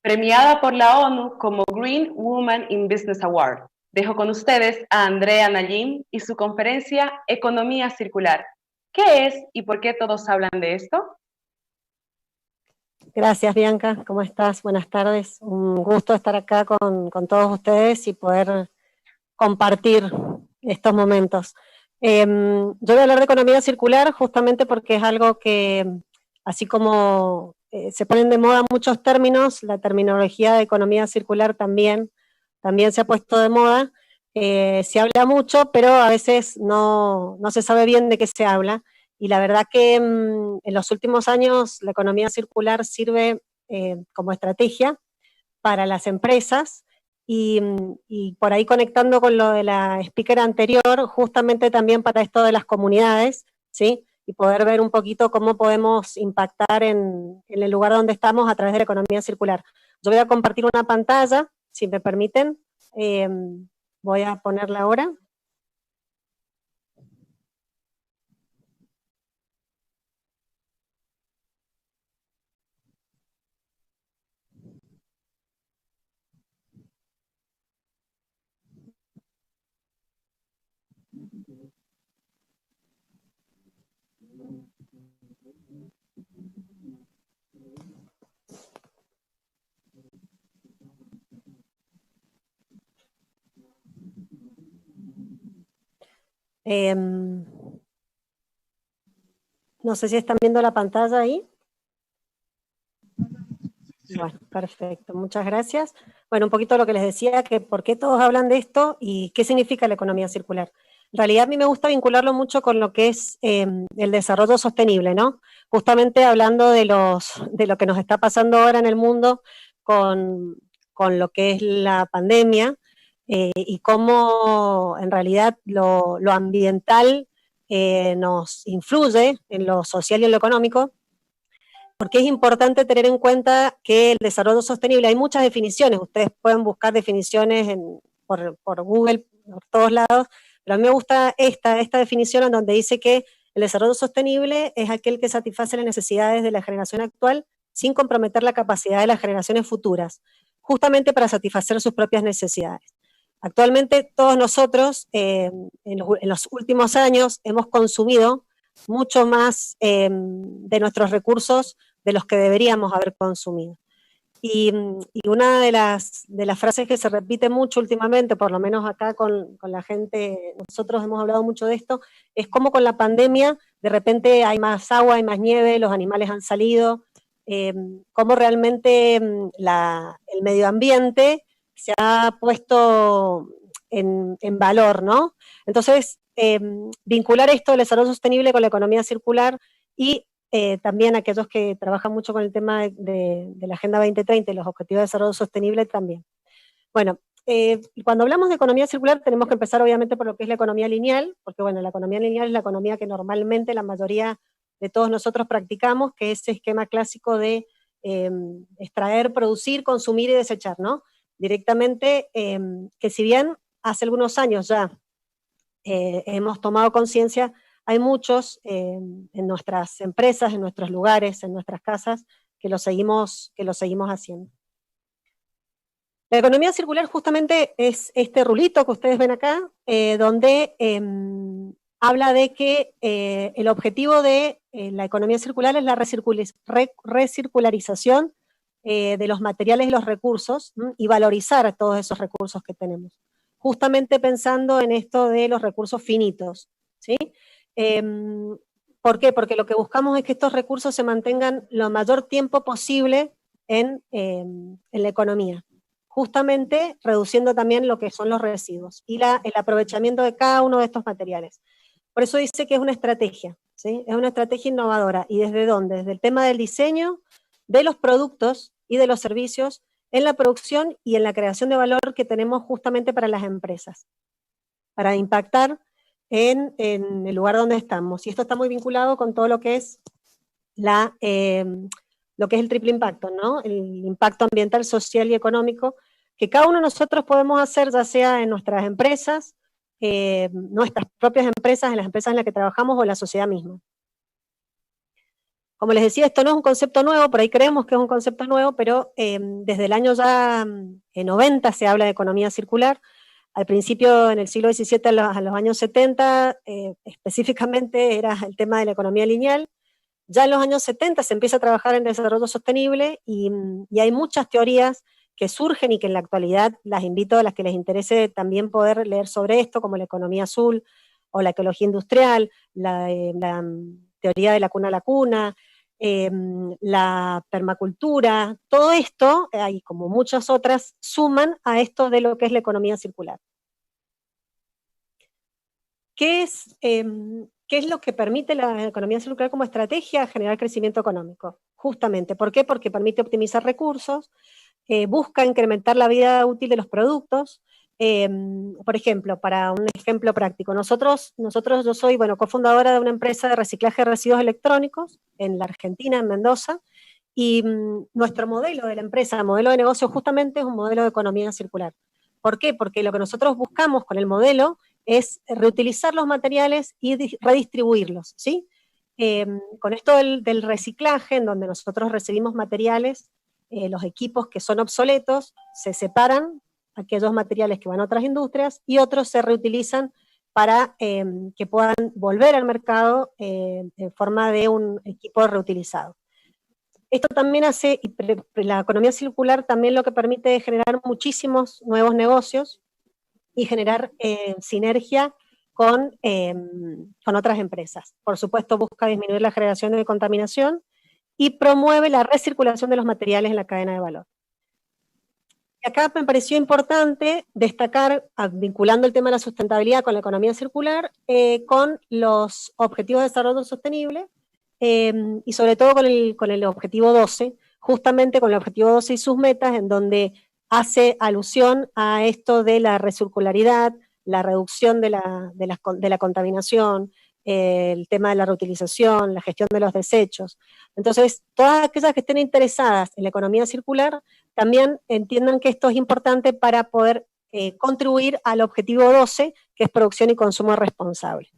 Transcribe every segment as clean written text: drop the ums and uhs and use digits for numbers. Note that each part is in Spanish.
premiada por la ONU como Green Woman in Business Award. Dejo con ustedes a Andrea Nayim y su conferencia Economía Circular. ¿Qué es y por qué todos hablan de esto? Gracias, Bianca. ¿Cómo estás? Buenas tardes. Un gusto estar acá con todos ustedes y poder compartir estos momentos. Yo voy a hablar de economía circular justamente porque es algo que, así como se ponen de moda muchos términos, la terminología de economía circular también se ha puesto de moda. Se habla mucho, pero a veces no se sabe bien de qué se habla. Y la verdad que en los últimos años la economía circular sirve como estrategia para las empresas y por ahí conectando con lo de la speaker anterior, justamente también para esto de las comunidades, ¿sí? Y poder ver un poquito cómo podemos impactar en el lugar donde estamos a través de la economía circular. Yo voy a compartir una pantalla, si me permiten, voy a ponerla ahora. No sé si están viendo la pantalla ahí. Bueno, perfecto, muchas gracias. Bueno, un poquito lo que les decía, que por qué todos hablan de esto y qué significa la economía circular. En realidad a mí me gusta vincularlo mucho con lo que es el desarrollo sostenible, ¿no? Justamente hablando de lo que nos está pasando ahora en el mundo con lo que es la pandemia y cómo en realidad lo ambiental nos influye en lo social y en lo económico, porque es importante tener en cuenta que el desarrollo sostenible, hay muchas definiciones, ustedes pueden buscar definiciones por Google, por todos lados, pero a mí me gusta esta definición en donde dice que el desarrollo sostenible es aquel que satisface las necesidades de la generación actual sin comprometer la capacidad de las generaciones futuras, justamente para satisfacer sus propias necesidades. Actualmente todos nosotros en los últimos años hemos consumido mucho más de nuestros recursos de los que deberíamos haber consumido. Y una de las frases que se repite mucho últimamente, por lo menos acá con la gente, nosotros hemos hablado mucho de esto, es cómo con la pandemia de repente hay más agua, hay más nieve, los animales han salido, cómo realmente el medio ambiente se ha puesto en valor, ¿no? Entonces, vincular esto del desarrollo sostenible con la economía circular y también aquellos que trabajan mucho con el tema de la Agenda 2030 y los Objetivos de Desarrollo Sostenible también. Bueno, cuando hablamos de economía circular tenemos que empezar obviamente por lo que es la economía lineal, porque bueno, la economía lineal es la economía que normalmente la mayoría de todos nosotros practicamos, que es ese esquema clásico de extraer, producir, consumir y desechar, ¿no? Directamente, que si bien hace algunos años ya hemos tomado conciencia, hay muchos en nuestras empresas, en nuestros lugares, en nuestras casas, que lo seguimos haciendo. La economía circular justamente es este rulito que ustedes ven acá, donde habla de que el objetivo de la economía circular es la recircularización de los materiales y los recursos y valorizar todos esos recursos que tenemos. Justamente pensando en esto de los recursos finitos, ¿sí? ¿Por qué? Porque lo que buscamos es que estos recursos se mantengan lo mayor tiempo posible en la economía, justamente reduciendo también lo que son los residuos y el aprovechamiento de cada uno de estos materiales. Por eso dice que es una estrategia, ¿sí? Es una estrategia innovadora. ¿Y desde dónde? Desde el tema del diseño, de los productos y de los servicios, en la producción y en la creación de valor que tenemos justamente para las empresas, para impactar en el lugar donde estamos. Y esto está muy vinculado con todo lo que es lo que es el triple impacto, ¿no? El impacto ambiental, social y económico, que cada uno de nosotros podemos hacer, ya sea en nuestras empresas, nuestras propias empresas, en las empresas en las que trabajamos o en la sociedad misma. Como les decía, esto no es un concepto nuevo, por ahí creemos que es un concepto nuevo, pero desde el año ya 90 se habla de economía circular. Al principio, en el siglo XVII, a los años 70, específicamente era el tema de la economía lineal. Ya en los años 70 se empieza a trabajar en desarrollo sostenible y hay muchas teorías que surgen y que en la actualidad las invito a las que les interese también poder leer sobre esto, como la economía azul o la ecología industrial, la teoría de la cuna a la cuna, la permacultura, todo esto, y como muchas otras, suman a esto de lo que es la economía circular. ¿Qué es lo que permite la economía circular como estrategia? Generar crecimiento económico, justamente. ¿Por qué? Porque permite optimizar recursos, busca incrementar la vida útil de los productos. Por ejemplo, para un ejemplo práctico, yo soy, cofundadora de una empresa de reciclaje de residuos electrónicos en la Argentina, en Mendoza, y nuestro modelo de la empresa, modelo de negocio, justamente es un modelo de economía circular. ¿Por qué? Porque lo que nosotros buscamos con el modelo es reutilizar los materiales y redistribuirlos, ¿sí? Con esto del reciclaje, en donde nosotros recibimos materiales, los equipos que son obsoletos, se separan aquellos materiales que van a otras industrias y otros se reutilizan para que puedan volver al mercado en forma de un equipo reutilizado. Esto también hace, la economía circular también lo que permite es generar muchísimos nuevos negocios y generar sinergia con otras empresas. Por supuesto, busca disminuir la generación de contaminación y promueve la recirculación de los materiales en la cadena de valor. Y acá me pareció importante destacar, vinculando el tema de la sustentabilidad con la economía circular, con los objetivos de desarrollo sostenible, y sobre todo con el objetivo 12, justamente con el objetivo 12 y sus metas, en donde hace alusión a esto de la recircularidad, la reducción de la contaminación, el tema de la reutilización, la gestión de los desechos. Entonces, todas aquellas que estén interesadas en la economía circular, también entiendan que esto es importante para poder contribuir al objetivo 12, que es producción y consumo responsable.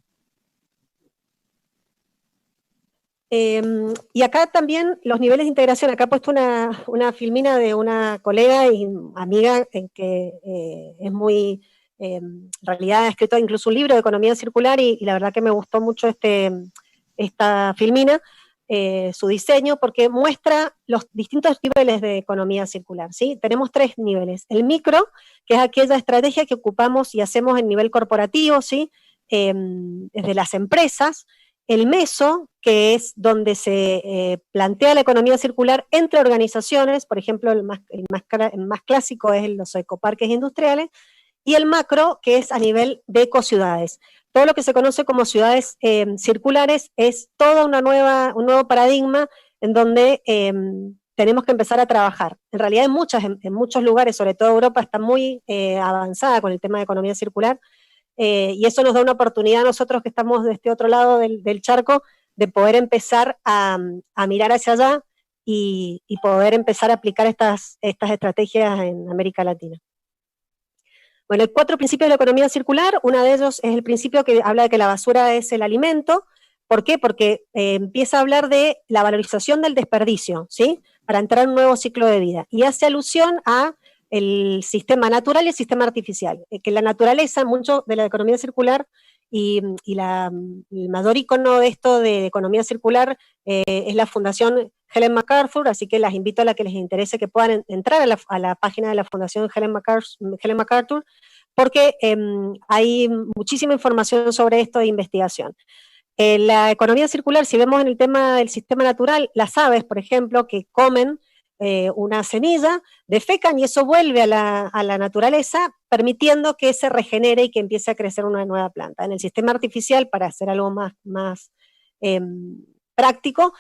Y acá también los niveles de integración, acá he puesto una filmina de una colega y amiga que es muy, en realidad ha escrito incluso un libro de economía circular y la verdad que me gustó mucho esta filmina, su diseño, porque muestra los distintos niveles de economía circular, ¿sí? Tenemos 3 niveles. El micro, que es aquella estrategia que ocupamos y hacemos en nivel corporativo, ¿sí? Desde las empresas. El meso, que es donde se plantea la economía circular entre organizaciones, por ejemplo, el más clásico es los ecoparques industriales, y el macro, que es a nivel de ecociudades. Todo lo que se conoce como ciudades circulares es todo un nuevo paradigma en donde tenemos que empezar a trabajar. En realidad en muchos lugares, sobre todo Europa, está muy avanzada con el tema de economía circular, y eso nos da una oportunidad a nosotros que estamos de este otro lado del charco de poder empezar a mirar hacia allá y poder empezar a aplicar estas estrategias en América Latina. Bueno, hay 4 principios de la economía circular. Uno de ellos es el principio que habla de que la basura es el alimento. ¿Por qué? Porque empieza a hablar de la valorización del desperdicio, ¿sí? Para entrar en un nuevo ciclo de vida. Y hace alusión a el sistema natural y el sistema artificial. Que la naturaleza, mucho de la economía circular, y el mayor icono de esto de economía circular es la Fundación Helen MacArthur, así que las invito a la que les interese que puedan entrar a la página de la Fundación Helen MacArthur, porque hay muchísima información sobre esto de investigación. La economía circular, si vemos en el tema del sistema natural, las aves, por ejemplo, que comen una semilla, defecan y eso vuelve a la naturaleza, permitiendo que se regenere y que empiece a crecer una nueva planta. En el sistema artificial, para hacer algo más práctico,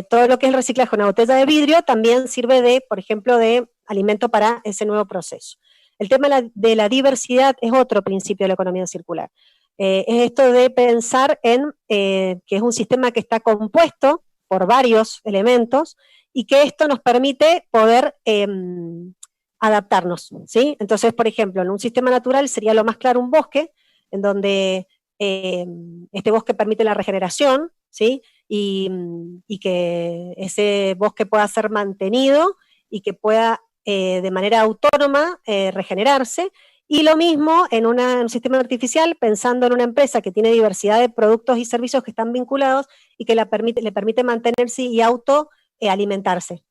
todo lo que es el reciclaje de una botella de vidrio también sirve por ejemplo, de alimento para ese nuevo proceso. El tema de la diversidad es otro principio de la economía circular. Es esto de pensar en que es un sistema que está compuesto por varios elementos y que esto nos permite poder adaptarnos, ¿sí? Entonces, por ejemplo, en un sistema natural sería lo más claro un bosque, en donde este bosque permite la regeneración, ¿sí? y que ese bosque pueda ser mantenido y que pueda de manera autónoma regenerarse. Y lo mismo en un sistema artificial, pensando en una empresa que tiene diversidad de productos y servicios que están vinculados y que le permite mantenerse y autoalimentarse.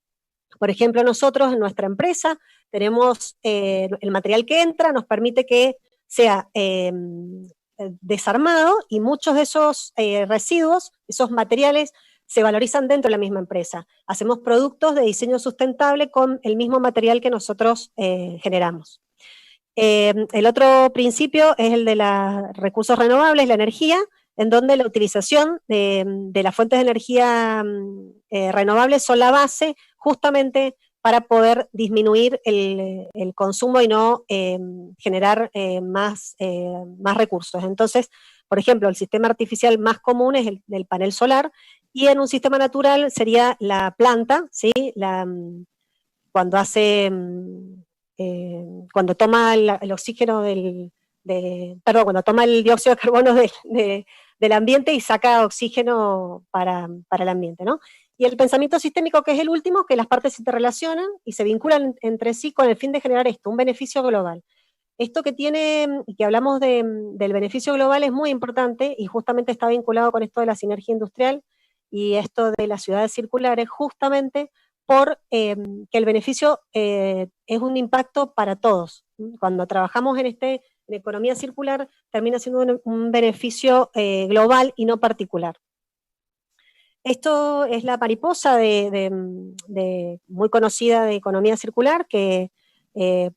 Por ejemplo, nosotros en nuestra empresa tenemos el material que entra, nos permite que sea desarmado y muchos de esos residuos, esos materiales, se valorizan dentro de la misma empresa. Hacemos productos de diseño sustentable con el mismo material que nosotros generamos. El otro principio es el de los recursos renovables, la energía, en donde la utilización de las fuentes de energía renovables son la base justamente para poder disminuir el consumo y no generar más recursos. Entonces, por ejemplo, el sistema artificial más común es el panel solar, y en un sistema natural sería la planta, ¿sí? Cuando hace... cuando toma el oxígeno cuando toma el dióxido de carbono del ambiente y saca oxígeno para el ambiente, ¿no? Y el pensamiento sistémico, que es el último, que las partes se interrelacionan y se vinculan entre sí con el fin de generar un beneficio global. Esto que hablamos del beneficio global es muy importante y justamente está vinculado con esto de la sinergia industrial y esto de las ciudades circulares, justamente por que el beneficio es un impacto para todos. Cuando trabajamos en economía circular, termina siendo un beneficio global y no particular. Esto es la mariposa muy conocida de economía circular, que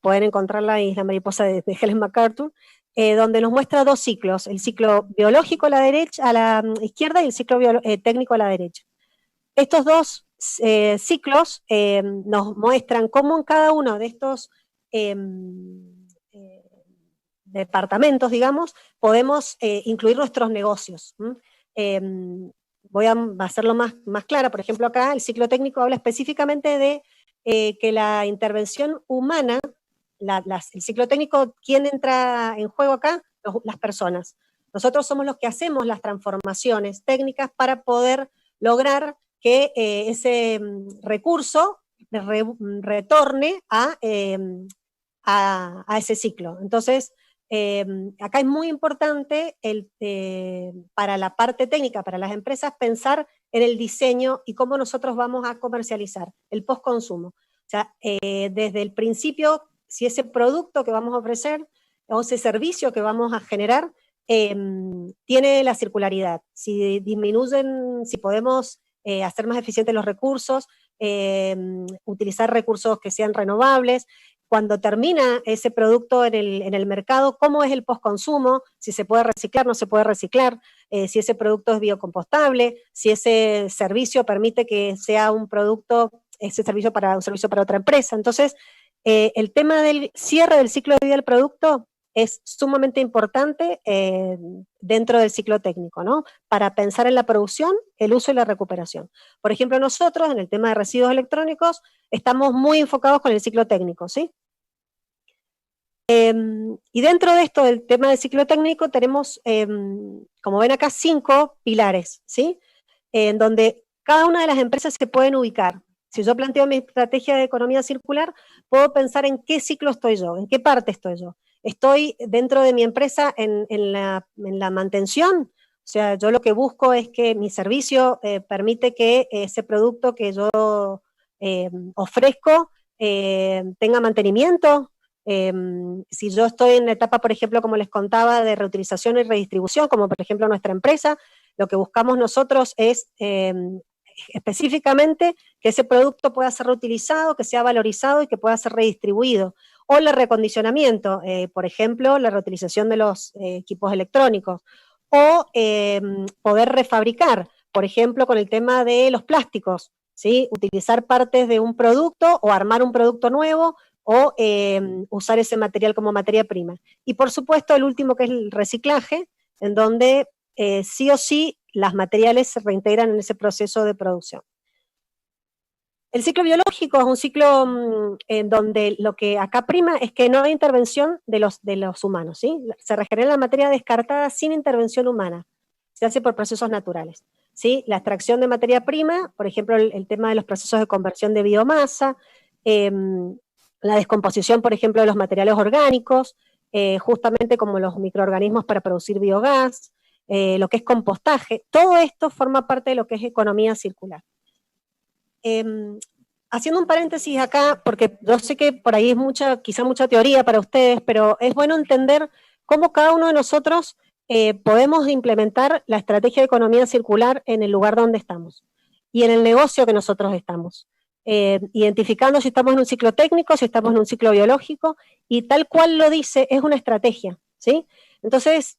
pueden encontrarla en la mariposa de Helen MacArthur, donde nos muestra dos ciclos, el ciclo biológico a la izquierda y el ciclo técnico a la derecha. Estos dos ciclos nos muestran cómo en cada uno de estos departamentos, digamos, podemos incluir nuestros negocios. Voy a hacerlo más clara. Por ejemplo, acá el ciclo técnico habla específicamente de que la intervención humana, el ciclo técnico, ¿quién entra en juego acá? Las personas. Nosotros somos los que hacemos las transformaciones técnicas para poder lograr que ese recurso retorne a ese ciclo. Entonces, acá es muy importante para la parte técnica, para las empresas, pensar en el diseño y cómo nosotros vamos a comercializar el postconsumo. O sea, desde el principio, si ese producto que vamos a ofrecer o ese servicio que vamos a generar tiene la circularidad, si podemos hacer más eficientes los recursos, utilizar recursos que sean renovables. Cuando termina ese producto en el mercado, cómo es el postconsumo, si se puede reciclar, no se puede reciclar, si ese producto es biocompostable, si ese servicio permite que sea un servicio para otra empresa. Entonces, el tema del cierre del ciclo de vida del producto es sumamente importante dentro del ciclo técnico, ¿no? Para pensar en la producción, el uso y la recuperación. Por ejemplo, nosotros en el tema de residuos electrónicos estamos muy enfocados con el ciclo técnico, ¿sí? Y dentro de esto, del tema del ciclo técnico, tenemos, como ven acá, 5 pilares, ¿sí? En donde cada una de las empresas se pueden ubicar. Si yo planteo mi estrategia de economía circular, puedo pensar en qué ciclo estoy yo, en qué parte estoy yo. Estoy dentro de mi empresa en la mantención, o sea, yo lo que busco es que mi servicio permite que ese producto que yo ofrezco tenga mantenimiento. Si yo estoy en la etapa, por ejemplo, como les contaba, de reutilización y redistribución, como por ejemplo nuestra empresa, lo que buscamos nosotros es específicamente que ese producto pueda ser reutilizado, que sea valorizado y que pueda ser redistribuido. O el recondicionamiento, por ejemplo, la reutilización de los equipos electrónicos. O poder refabricar, por ejemplo, con el tema de los plásticos, ¿sí? Utilizar partes de un producto o armar un producto nuevo o usar ese material como materia prima. Y por supuesto el último, que es el reciclaje, en donde sí o sí las materiales se reintegran en ese proceso de producción. El ciclo biológico es un ciclo en donde lo que acá prima es que no hay intervención de los humanos, ¿sí? Se regenera la materia descartada sin intervención humana, se hace por procesos naturales. ¿sí? La extracción de materia prima, por ejemplo, el tema de los procesos de conversión de biomasa, la descomposición, por ejemplo, de los materiales orgánicos, justamente como los microorganismos para producir biogás, lo que es compostaje, todo esto forma parte de lo que es economía circular. Haciendo un paréntesis acá, porque yo sé que por ahí es quizá mucha teoría para ustedes, pero es bueno entender cómo cada uno de nosotros podemos implementar la estrategia de economía circular en el lugar donde estamos y en el negocio que nosotros estamos. Identificando si estamos en un ciclo técnico, si estamos en un ciclo biológico, y tal cual lo dice, es una estrategia, ¿sí? Entonces,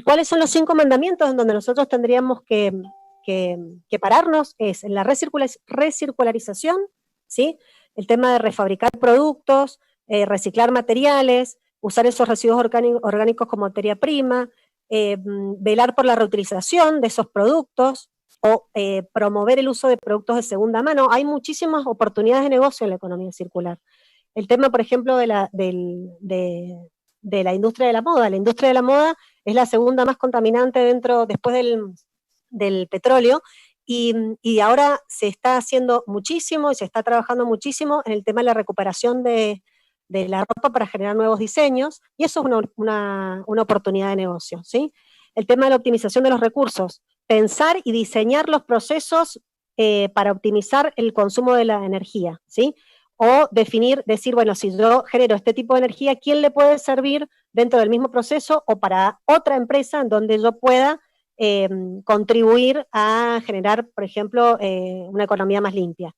¿cuáles son los 5 mandamientos en donde nosotros tendríamos que pararnos? Es en la recircularización, ¿sí? El tema de refabricar productos, reciclar materiales, usar esos residuos orgánicos como materia prima, velar por la reutilización de esos productos, o promover el uso de productos de segunda mano. Hay muchísimas oportunidades de negocio en la economía circular. El tema, por ejemplo, de la industria de la moda. La industria de la moda es la segunda más contaminante después del petróleo, y ahora se está haciendo muchísimo y se está trabajando muchísimo en el tema de la recuperación de la ropa para generar nuevos diseños, y eso es una oportunidad de negocio, ¿sí? El tema de la optimización de los recursos, pensar y diseñar los procesos para optimizar el consumo de la energía, ¿sí? O decir, bueno, si yo genero este tipo de energía, ¿quién le puede servir dentro del mismo proceso o para otra empresa en donde yo pueda contribuir a generar, por ejemplo, una economía más limpia?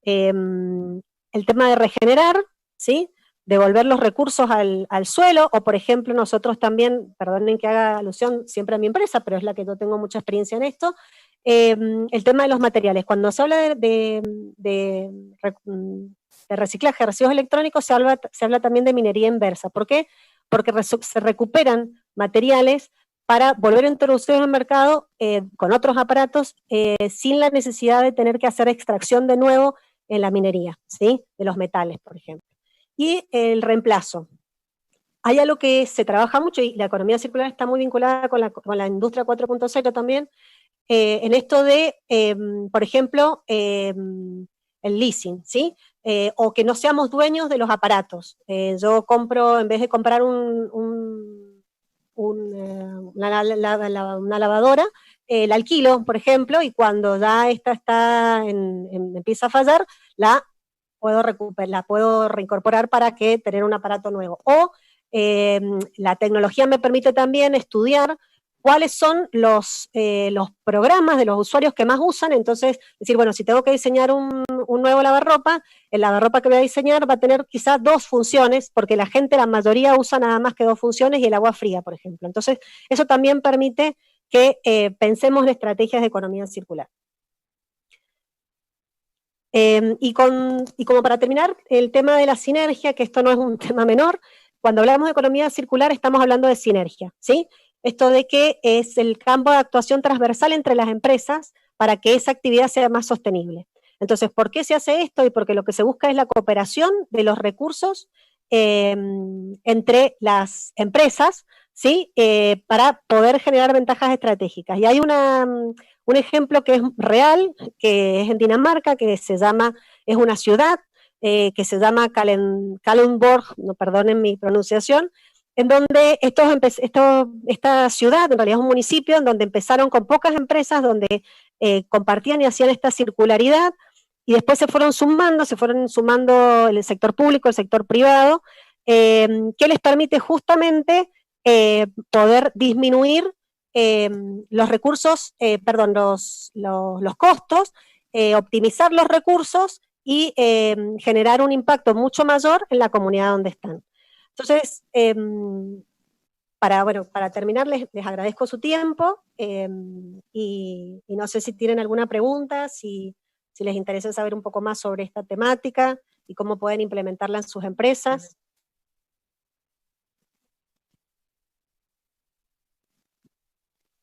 El tema de regenerar, ¿sí? Devolver los recursos al suelo, o por ejemplo nosotros también, perdonen que haga alusión siempre a mi empresa, pero es la que yo tengo mucha experiencia en esto, el tema de los materiales. Cuando se habla de reciclaje de residuos electrónicos, se habla también de minería inversa. ¿Por qué? Porque se recuperan materiales para volver a introducir en el mercado con otros aparatos sin la necesidad de tener que hacer extracción de nuevo en la minería, ¿sí? De los metales, por ejemplo. Y el reemplazo. Hay algo que se trabaja mucho, y la economía circular está muy vinculada con la industria 4.0 también, en esto de, por ejemplo, el leasing, ¿sí? O que no seamos dueños de los aparatos. Yo compro, en vez de comprar una lavadora, la alquilo, por ejemplo, y cuando ya esta empieza a fallar, la puedo reincorporar para tener un aparato nuevo. O la tecnología me permite también estudiar cuáles son los programas de los usuarios que más usan, entonces decir, bueno, si tengo que diseñar un nuevo lavarropa, el lavarropa que voy a diseñar va a tener quizás 2 funciones, porque la mayoría usa nada más que 2 funciones, y el agua fría, por ejemplo. Entonces, eso también permite que pensemos en estrategias de economía circular. Y como para terminar, el tema de la sinergia, que esto no es un tema menor. Cuando hablamos de economía circular estamos hablando de sinergia, ¿sí? Esto de que es el campo de actuación transversal entre las empresas para que esa actividad sea más sostenible. Entonces, ¿por qué se hace esto? Y porque lo que se busca es la cooperación de los recursos entre las empresas, ¿sí? Para poder generar ventajas estratégicas. Y hay un ejemplo que es real, que es en Dinamarca, es una ciudad que se llama Kalundborg, no perdonen mi pronunciación, en donde esta ciudad, en realidad es un municipio, en donde empezaron con pocas empresas, donde compartían y hacían esta circularidad, y después se fueron sumando el sector público, el sector privado, que les permite justamente poder disminuir los recursos, los costos, optimizar los recursos y generar un impacto mucho mayor en la comunidad donde están. Entonces, para terminar, les agradezco su tiempo y no sé si tienen alguna pregunta, si les interesa saber un poco más sobre esta temática y cómo pueden implementarla en sus empresas.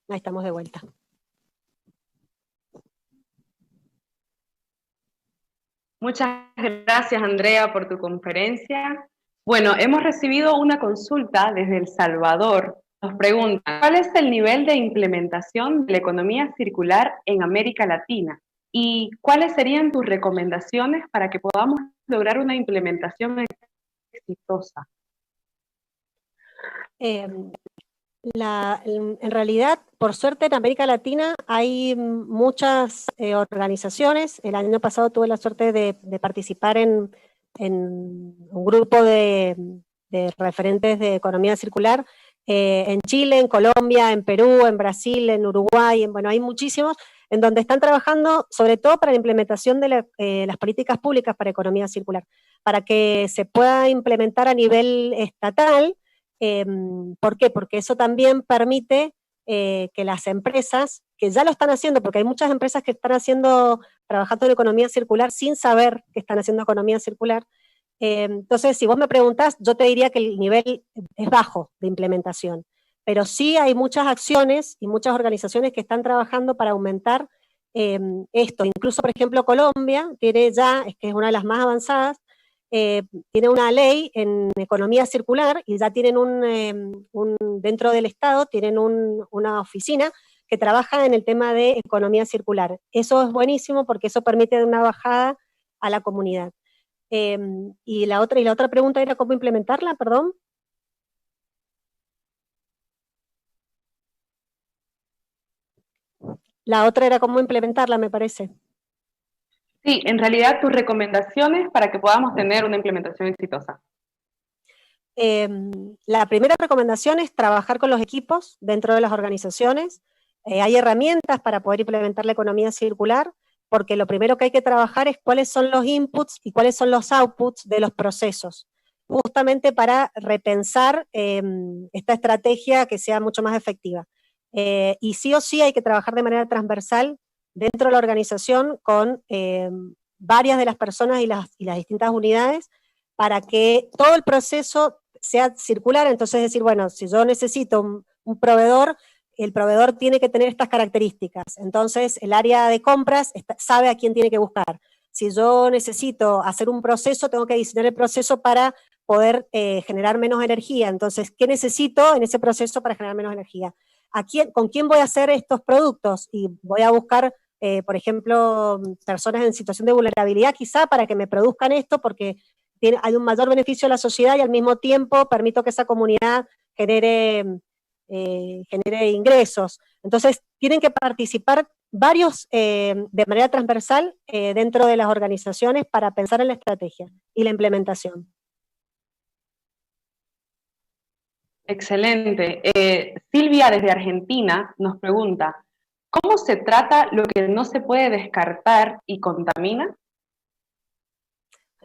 Ahí estamos de vuelta. Muchas gracias, Andrea, por tu conferencia. Bueno, hemos recibido una consulta desde El Salvador. pregunta, ¿cuál es el nivel de implementación de la economía circular en América Latina? ¿Y cuáles serían tus recomendaciones para que podamos lograr una implementación exitosa? En realidad, por suerte, en América Latina hay muchas organizaciones. El año pasado tuve la suerte de participar en un grupo de referentes de economía circular en Chile, en Colombia, en Perú, en Brasil, en Uruguay, bueno, hay muchísimos en donde están trabajando sobre todo para la implementación de las políticas públicas para economía circular, para que se pueda implementar a nivel estatal. ¿Por qué? Porque eso también permite que las empresas, que ya lo están haciendo, porque hay muchas empresas que están trabajando en economía circular sin saber que están haciendo economía circular. Entonces, si vos me preguntás, yo te diría que el nivel es bajo de implementación, pero sí hay muchas acciones y muchas organizaciones que están trabajando para aumentar esto. Incluso, por ejemplo, Colombia tiene ya, es que es una de las más avanzadas, tiene una ley en economía circular y ya tienen dentro del Estado tienen una oficina que trabaja en el tema de economía circular. Eso es buenísimo porque eso permite una bajada a la comunidad. Y la otra pregunta era cómo implementarla, perdón. La otra era cómo implementarla, me parece. Sí, en realidad tus recomendaciones para que podamos tener una implementación exitosa. La primera recomendación es trabajar con los equipos dentro de las organizaciones. Hay herramientas para poder implementar la economía circular, porque lo primero que hay que trabajar es cuáles son los inputs y cuáles son los outputs de los procesos, justamente para repensar esta estrategia que sea mucho más efectiva. Y sí o sí hay que trabajar de manera transversal dentro de la organización con varias de las personas y las distintas unidades para que todo el proceso sea circular. Entonces decir, bueno, si yo necesito un proveedor, el proveedor tiene que tener estas características. Entonces el área de compras sabe a quién tiene que buscar. Si yo necesito hacer un proceso, tengo que diseñar el proceso para poder generar menos energía. Entonces, ¿qué necesito en ese proceso para generar menos energía? ¿Con quién voy a hacer estos productos? Y voy a buscar, por ejemplo, personas en situación de vulnerabilidad quizá para que me produzcan esto, porque hay un mayor beneficio a la sociedad y al mismo tiempo permito que esa comunidad genere ingresos. Entonces, tienen que participar varios de manera transversal dentro de las organizaciones para pensar en la estrategia y la implementación. Excelente. Silvia desde Argentina nos pregunta, ¿cómo se trata lo que no se puede descartar y contamina?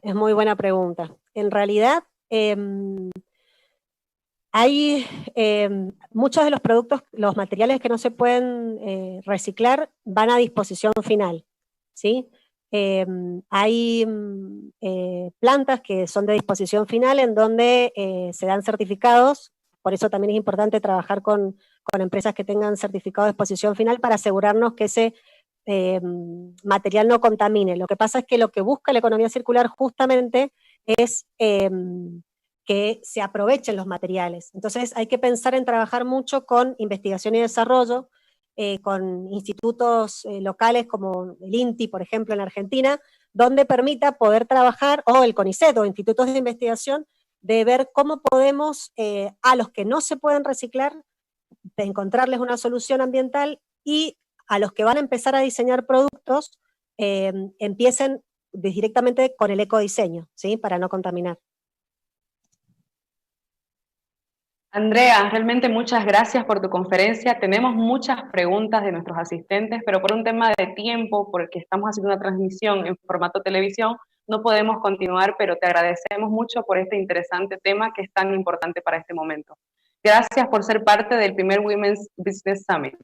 Es muy buena pregunta. En realidad, hay muchos de los productos, los materiales que no se pueden reciclar van a disposición final, ¿sí? Hay plantas que son de disposición final en donde se dan certificados, por eso también es importante trabajar con empresas que tengan certificado de disposición final para asegurarnos que ese material no contamine. Lo que pasa es que lo que busca la economía circular justamente es que se aprovechen los materiales. Entonces hay que pensar en trabajar mucho con investigación y desarrollo, con institutos locales como el INTI, por ejemplo, en Argentina, donde permita poder trabajar, o el CONICET, o institutos de investigación, de ver cómo podemos, a los que no se pueden reciclar, de encontrarles una solución ambiental, y a los que van a empezar a diseñar productos, empiecen directamente con el ecodiseño, ¿sí? Para no contaminar. Andrea, realmente muchas gracias por tu conferencia. Tenemos muchas preguntas de nuestros asistentes, pero por un tema de tiempo, porque estamos haciendo una transmisión en formato televisión, no podemos continuar, pero te agradecemos mucho por este interesante tema que es tan importante para este momento. Gracias por ser parte del primer Women's Business Summit.